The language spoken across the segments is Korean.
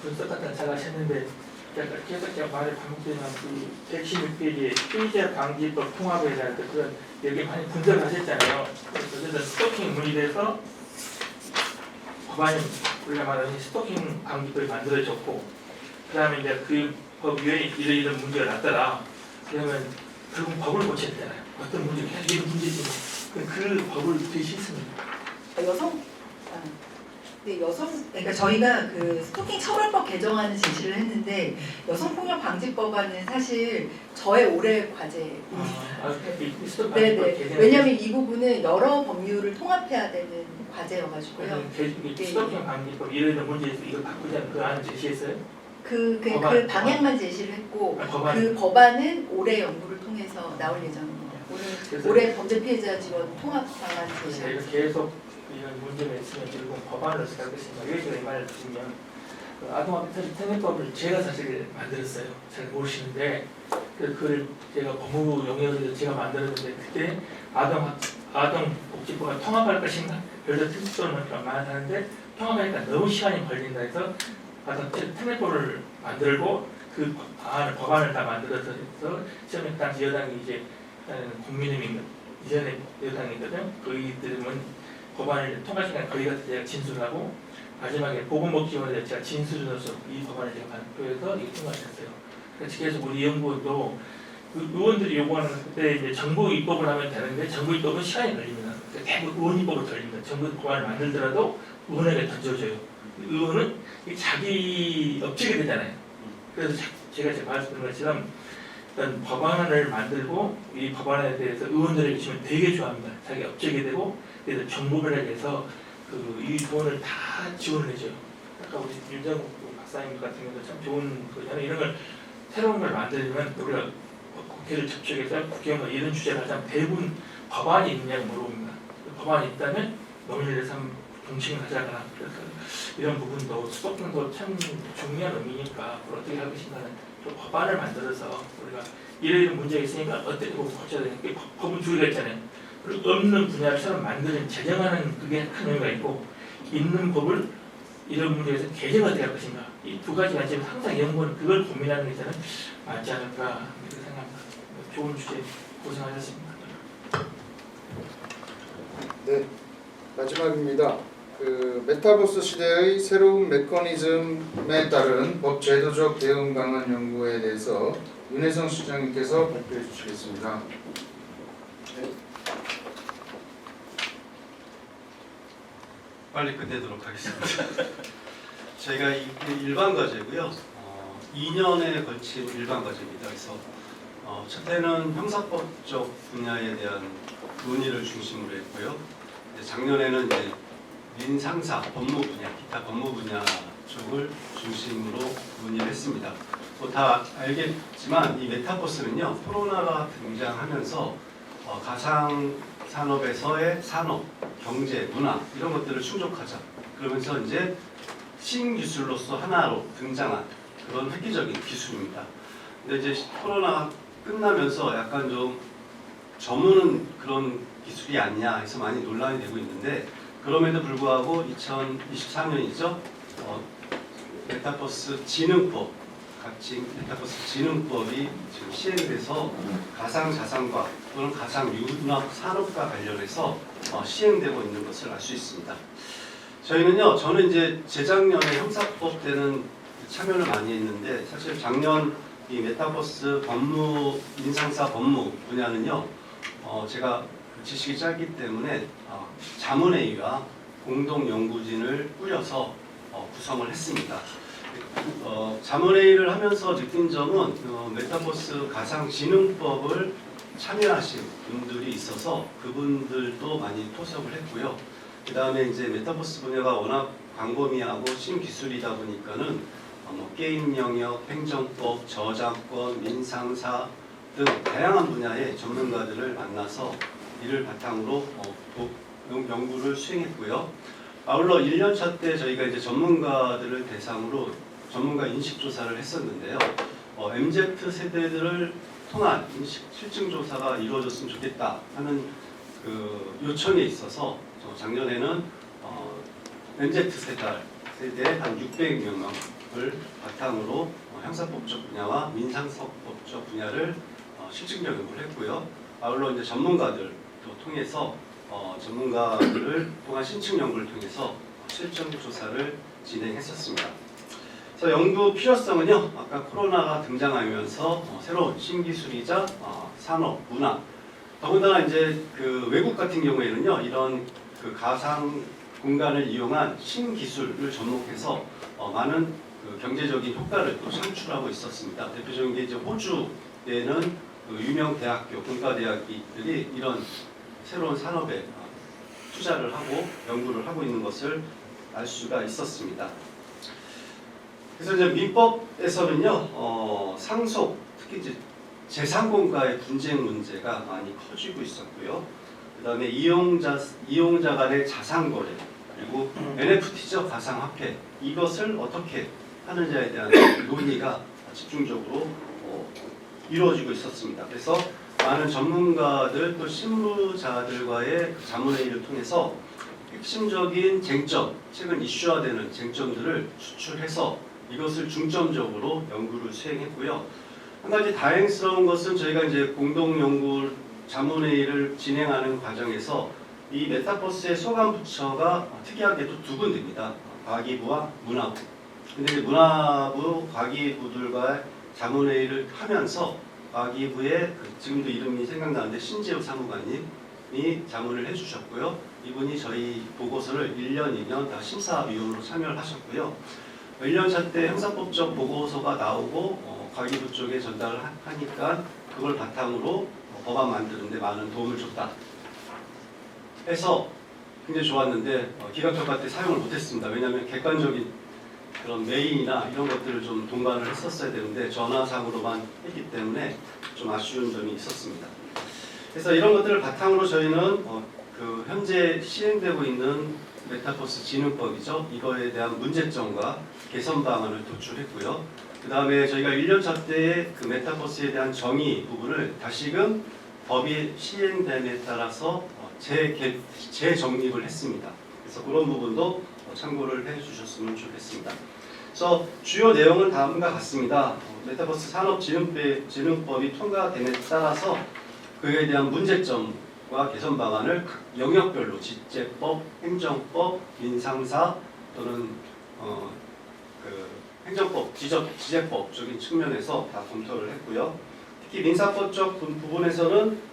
분석 같은 잘 하셨는데 계속 제가 말을 반복되지만 그 116페이지에 피의자 방지법 통합에 대한 그런 여기 많이 분석을 하셨잖아요. 그래서 스토킹 문의돼서 법안이 우리가 말하는 스토킹 방지법이 만들어졌고 그 다음에 이제 그 법 위에 이런 문제가 났더라. 그러면 결국 법을 고쳐야 되잖아요. 어떤 문제가 계속 이런 문제지 그 법을 되게 싫습니다. 그러니까 저희가 그 스토킹 처벌법 개정안을 제시를 했는데 여성폭력 방지법안은 사실 저의 올해 과제입니다. 네네. 왜냐하면 이 부분은 여러 법률을 통합해야 되는 과제여가지고요. 스토킹 방지법 이런 문제에서 이걸 바꾸자는 그 안을 제시했어요? 그 방향만 제시를 했고 그 법안은 올해 연구를 통해서 나올 예정입니다. 올해 범죄 피해자 지원 통합 방안 제시를. 계속 이런 문제가 있으면 결국 법안을 쓰겠습니다. 왜 제가 이 말을 드리면 아동학대 특례법을 제가 사실 만들었어요. 잘 모르시는데 그걸 제가 법무부 용역에서 제가 만들었는데 그때 아동복지법과 통합할 것인가 별도 특수는 많이 하는데 통합하니까 너무 시간이 걸린다 해서 특례법을 만들고 그 법안을 다 만들어서 처음에 당시 여당이 이제 국민의힘 이전에 여당이거든. 그이들은 법안을 통과시간 거의 가서 제가 진술하고 마지막에 보건복지원에 제가 진술로서 이 법안을 제가 발표해서 이게 통과했어요. 그래서 계속 우리 연구원도 그 의원들이 요구하는 그때 이제 정부 입법을 하면 되는데 정부 입법은 시간이 걸립니다. 대부분 의원 입법을 걸립니다. 정부 법안을 만들더라도 의원에게 던져줘요. 의원은 자기 업체가 되잖아요. 그래서 제가 말씀드린 것처럼 어떤 법안을 만들고 이 법안에 대해서 의원들에게 주면 되게 좋아합니다. 자기 업체가 되고 그래서 정부를 해서 이 돈을 다 지원을 해줘요. 아까 우리 윤정국 박사님 같은 경우도 참 좋은 거잖아요. 이런 걸 새로운 걸 만들면 우리가 국회를 접촉해서 국회의원 이런 주제를 하자면 대부분 법안이 있느냐고 물어봅니다. 법안이 있다면 논의를 해서 동칭을 하자거나 그래서 이런 부분도 스토킹도 참 중요한 의미니까 어떻게 할 것인가는 또 법안을 만들어서 우리가 이런 문제가 있으니까 어떻게 고쳐야 되니까 법은 두 개가 있잖아요. 그리고 없는 분야를 새로 만드는 제정하는 그게 큰 의미가 있고 있는 법을 이런 문제에서 개정을 어떻게 할 것인가 이 두 가지 관점에서 항상 연구는 그걸 고민하는 게 저는 맞지 않을까 이렇게 생각합니다. 좋은 주제 고생하셨습니다. 네, 마지막입니다. 그 메타버스 시대의 새로운 메커니즘에 따른 법 제도적 대응 방안 연구에 대해서 윤혜성 실장님께서 발표해 주시겠습니다. 네. 빨리 끝내도록 하겠습니다. 저희가 일반 과제고요. 2년에 걸친 일반 과제입니다. 그래서 첫 해는 형사법적 분야에 대한 논의를 중심으로 했고요. 작년에는 이제 민상사 법무 분야, 기타 법무 분야 쪽을 중심으로 논의를 했습니다. 다 알겠지만 이 메타버스는요, 코로나가 등장하면서 가상 산업에서의 산업, 경제, 문화 이런 것들을 충족하자. 그러면서 이제 신기술로서 하나로 등장한 그런 획기적인 기술입니다. 근데 이제 코로나가 끝나면서 약간 좀 저무는 그런 기술이 아니냐 해서 많이 논란이 되고 있는데 그럼에도 불구하고 2023년이죠. 메타버스 진흥법, 각종 메타버스 진흥법이 지금 시행돼서 가상 자산과 또는 가상 융합 산업과 관련해서 시행되고 있는 것을 알 수 있습니다. 저는 이제 재작년에 형사법 때는 참여를 많이 했는데 사실 작년 이 메타버스 법무 민상사 법무 분야는요, 제가 지식이 짧기 때문에 자문회의와 공동 연구진을 꾸려서 구성을 했습니다. 자문회의를 하면서 느낀 점은 메타버스 가상지능법을 참여하신 분들이 있어서 그분들도 많이 토석을 했고요. 그 다음에 이제 메타버스 분야가 워낙 광범위하고 신기술이다 보니까는 게임 영역, 행정법, 저작권, 민상사 등 다양한 분야의 전문가들을 만나서 이를 바탕으로 연구를 수행했고요. 아울러 1년차 때 저희가 이제 전문가들을 대상으로 전문가 인식 조사를 했었는데요. MZ 세대들을 통한 인식 실증 조사가 이루어졌으면 좋겠다 하는 그 요청에 있어서 작년에는 MZ 세대 한 600명 바탕으로 형사법적 분야와 민사법적 분야를 실증적 연구를 했고요. 아울러 이제 전문가들도 통해서 전문가들을 통한 신층 연구를 통해서 실정 조사를 진행했었습니다. 그래서 연구 필요성은요, 아까 코로나가 등장하면서 새로운 신기술이자 산업, 문화, 더군다나 이제 그 외국 같은 경우에는요, 이런 그 가상 공간을 이용한 신기술을 접목해서 많은 그 경제적인 효과를 또 창출하고 있었습니다. 대표적인 게 이제 호주에는 그 유명 대학교, 공과대학들이 이런 새로운 산업에 투자를 하고 연구를 하고 있는 것을 알 수가 있었습니다. 그래서 이제 민법에서는요, 상속, 특히 이제 재산권과의 분쟁 문제가 많이 커지고 있었고요. 그 다음에 이용자 간의 자산 거래, 그리고 NFT죠, 가상화폐, 이것을 어떻게 하느냐에 대한 논의가 집중적으로 이루어지고 있었습니다. 그래서 많은 전문가들 또 실무자들과의 자문회의를 통해서 핵심적인 쟁점, 최근 이슈화되는 쟁점들을 추출해서 이것을 중점적으로 연구를 수행했고요. 한 가지 다행스러운 것은 저희가 이제 공동연구 자문회의를 진행하는 과정에서 이 메타버스의 소관 부처가 특이하게도 두 군데입니다. 과기부와 문화부. 근데 이제 문화부, 과기부들과 자문회의를 하면서 과기부의 지금도 이름이 생각나는데 신재우 사무관님이 자문을 해주셨고요. 이분이 저희 보고서를 1년, 2년 다 심사위원으로 참여를 하셨고요. 1년차 때 형사법적 보고서가 나오고 과기부 쪽에 전달을 하니까 그걸 바탕으로 법안 만드는데 많은 도움을 줬다 해서 굉장히 좋았는데 기각평가 때 사용을 못했습니다. 왜냐하면 객관적인 그런 메인이나 이런 것들을 좀 동반을 했었어야 되는데 전화상으로만 했기 때문에 좀 아쉬운 점이 있었습니다. 그래서 이런 것들을 바탕으로 저희는 그 현재 시행되고 있는 메타버스 진흥법이죠. 이거에 대한 문제점과 개선 방안을 도출했고요. 그 다음에 저희가 1년차 때의 그 메타버스에 대한 정의 부분을 다시금 법이 시행됨에 따라서 재정립을 했습니다. 그래서 그런 부분도 참고를 해주셨으면 좋겠습니다. 그래서 주요 내용은 다음과 같습니다. 메타버스 산업진흥법이 통과됨에 따라서 그에 대한 문제점과 개선 방안을 각 영역별로 집재법, 행정법, 민상사 또는 그 행정법, 지재법적인 측면에서 다 검토를 했고요. 특히 민사법적 부분에서는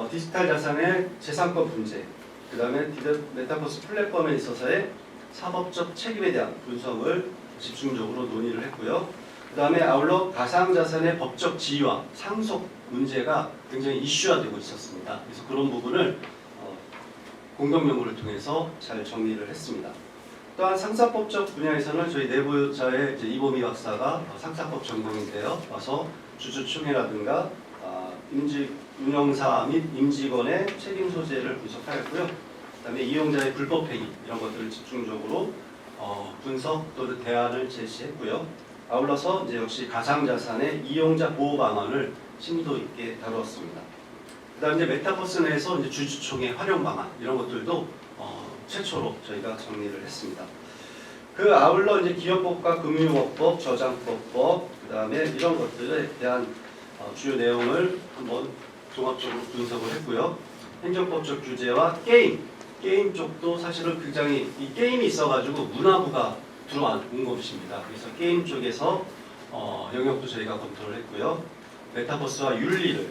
디지털 자산의 재산권 분쟁, 그 다음에 메타버스 플랫폼에 있어서의 사법적 책임에 대한 분석을 집중적으로 논의를 했고요. 그 다음에 아울러 가상자산의 법적 지위와 상속 문제가 굉장히 이슈화되고 있었습니다. 그래서 그런 부분을 공동연구를 통해서 잘 정리를 했습니다. 또한 상사법적 분야에서는 저희 내부자의 이보미 박사가 상사법 전공인데요. 와서 주주총회라든가 임직 운영사 및 임직원의 책임 소재를 분석하였고요. 그다음에 이용자의 불법 행위 이런 것들을 집중적으로 분석 또는 대안을 제시했고요. 아울러서 이제 역시 가상자산의 이용자 보호 방안을 심도 있게 다루었습니다. 그다음 이제 메타버스 내에서 이제 주주총회 활용 방안 이런 것들도 최초로 저희가 정리를 했습니다. 그 아울러 이제 기업법과 금융업법, 저작권법, 그다음에 이런 것들에 대한 주요 내용을 한번 종합적으로 분석을 했고요. 행정법적 규제와 게임 쪽도 사실은 굉장히 이 게임이 있어가지고 문화부가 들어온 것입니다. 그래서 게임 쪽에서 영역도 저희가 검토를 했고요. 메타버스와 윤리를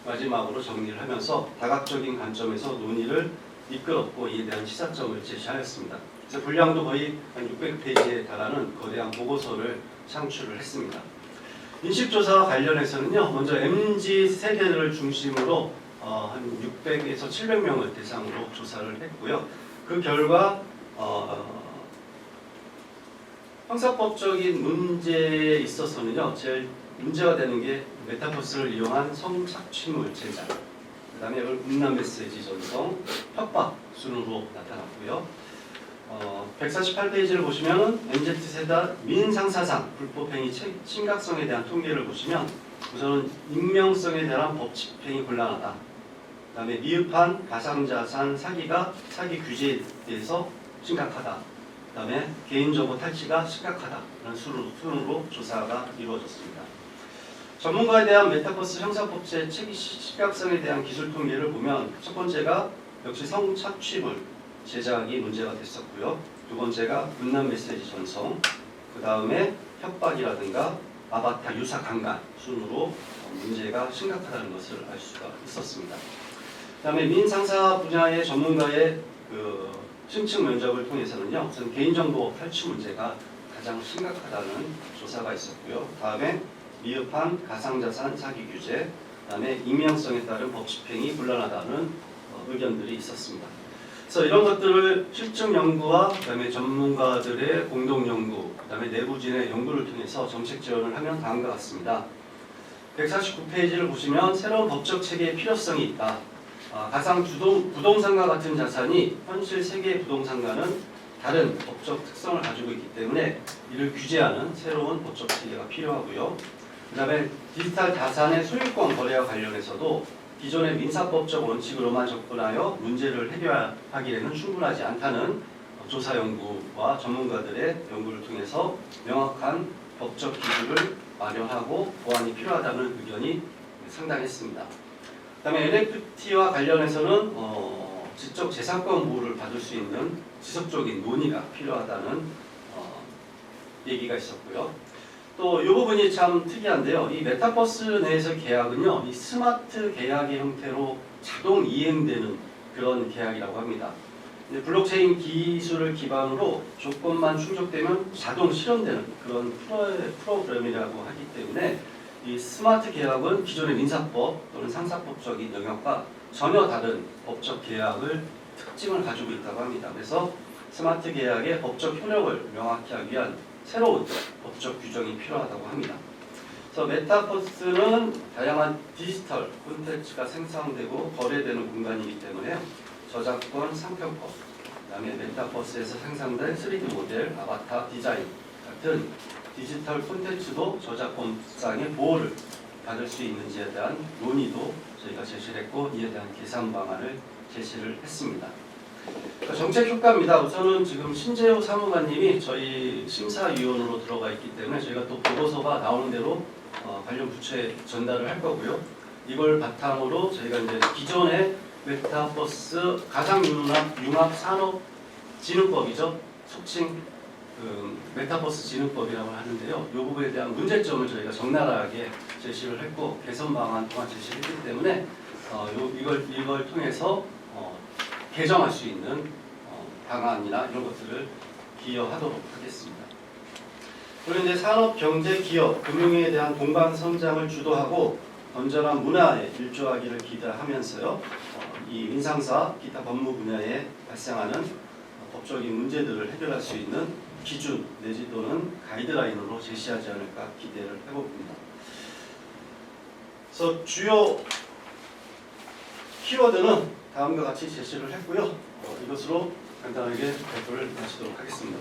마지막으로 정리를 하면서 다각적인 관점에서 논의를 이끌었고 이에 대한 시사점을 제시하였습니다. 그래서 분량도 거의 한 600페이지에 달하는 거대한 보고서를 창출을 했습니다. 인식조사와 관련해서는요, 먼저 MZ 세대를 중심으로 한 600에서 700명을 대상으로 조사를 했고요. 그 결과 형사법적인 문제에 있어서는요, 제일 문제가 되는 게 메타버스를 이용한 성착취물 제작, 그 다음에 음란 메시지 전송, 협박 순으로 나타났고요. 148페이지를 보시면 MZ세대 민상사상 불법행위 심각성에 대한 통계를 보시면 우선은 익명성에 대한 법 집행이 곤란하다. 그 다음에 미흡한 가상자산 사기 규제에 대해서 심각하다. 그다음에 개인정보 탈취가 심각하다는 순으로 조사가 이루어졌습니다. 전문가에 대한 메타버스 형사법제 책임 심각성에 대한 기술 통계를 보면 첫 번째가 역시 성착취물 제작이 문제가 됐었고요. 두 번째가 문란 메시지 전송, 그 다음에 협박이라든가 아바타 유사 강간 순으로 문제가 심각하다는 것을 알 수가 있었습니다. 그 다음에 민상사 분야의 전문가의 그 심층 면접을 통해서는요, 우선 개인정보 탈취 문제가 가장 심각하다는 조사가 있었고요. 다음에 미흡한 가상자산 사기 규제, 그다음에 익명성에 따른 법 집행이 곤란하다는 의견들이 있었습니다. 그래서 이런 것들을 실증 연구와 그다음에 전문가들의 공동 연구, 그다음에 내부진의 연구를 통해서 정책 지원을 하면 다음과 같습니다. 149페이지를 보시면 새로운 법적 체계의 필요성이 있다. 가상 부동산과 같은 자산이 현실 세계의 부동산과는 다른 법적 특성을 가지고 있기 때문에 이를 규제하는 새로운 법적 체계가 필요하고요. 그 다음에 디지털 자산의 소유권 거래와 관련해서도 기존의 민사법적 원칙으로만 접근하여 문제를 해결하기에는 충분하지 않다는 조사 연구와 전문가들의 연구를 통해서 명확한 법적 기준을 마련하고 보완이 필요하다는 의견이 상당했습니다. 그 다음에 NFT와 관련해서는 지적 재산권 보호를 받을 수 있는 지속적인 논의가 필요하다는 얘기가 있었고요. 또 이 부분이 참 특이한데요. 이 메타버스 내에서 계약은요, 이 스마트 계약의 형태로 자동 이행되는 그런 계약이라고 합니다. 블록체인 기술을 기반으로 조건만 충족되면 자동 실현되는 그런 프로그램이라고 하기 때문에 이 스마트 계약은 기존의 민사법 또는 상사법적인 영역과 전혀 다른 법적 계약을 특징을 가지고 있다고 합니다. 그래서 스마트 계약의 법적 효력을 명확히 하기 위한 새로운 법적 규정이 필요하다고 합니다. 그래서 메타버스는 다양한 디지털 콘텐츠가 생성되고 거래되는 공간이기 때문에 저작권, 상표법, 그다음에 메타버스에서 생성된 3D 모델, 아바타, 디자인 같은 디지털 콘텐츠도 저작권상의 보호를 받을 수 있는지에 대한 논의도 저희가 제시를 했고 이에 대한 개선 방안을 제시를 했습니다. 정책 효과입니다. 우선은 지금 신재호 사무관님이 저희 심사위원으로 들어가 있기 때문에 저희가 또 보고서가 나오는 대로 관련 부처에 전달을 할 거고요. 이걸 바탕으로 저희가 이제 기존의 메타버스 가상융합 산업진흥법이죠. 속칭 메타버스 진흥법이라고 하는데요. 이 부분에 대한 문제점을 저희가 적나라하게 제시를 했고 개선 방안 또한 제시를 했기 때문에 이걸 통해서 개정할 수 있는 방안이나 이런 것들을 기여하도록 하겠습니다. 그리고 이제 산업, 경제, 기업, 금융에 대한 동반 성장을 주도하고 건전한 문화에 일조하기를 기대하면서요. 이 민상사, 기타 법무 분야에 발생하는 법적인 문제들을 해결할 수 있는 기준 내지 또는 가이드라인으로 제시하지 않을까 기대를 해봅니다. 그래서 주요 키워드는 다음과 같이 제시를 했고요. 이것으로 간단하게 발표를 마치도록 하겠습니다.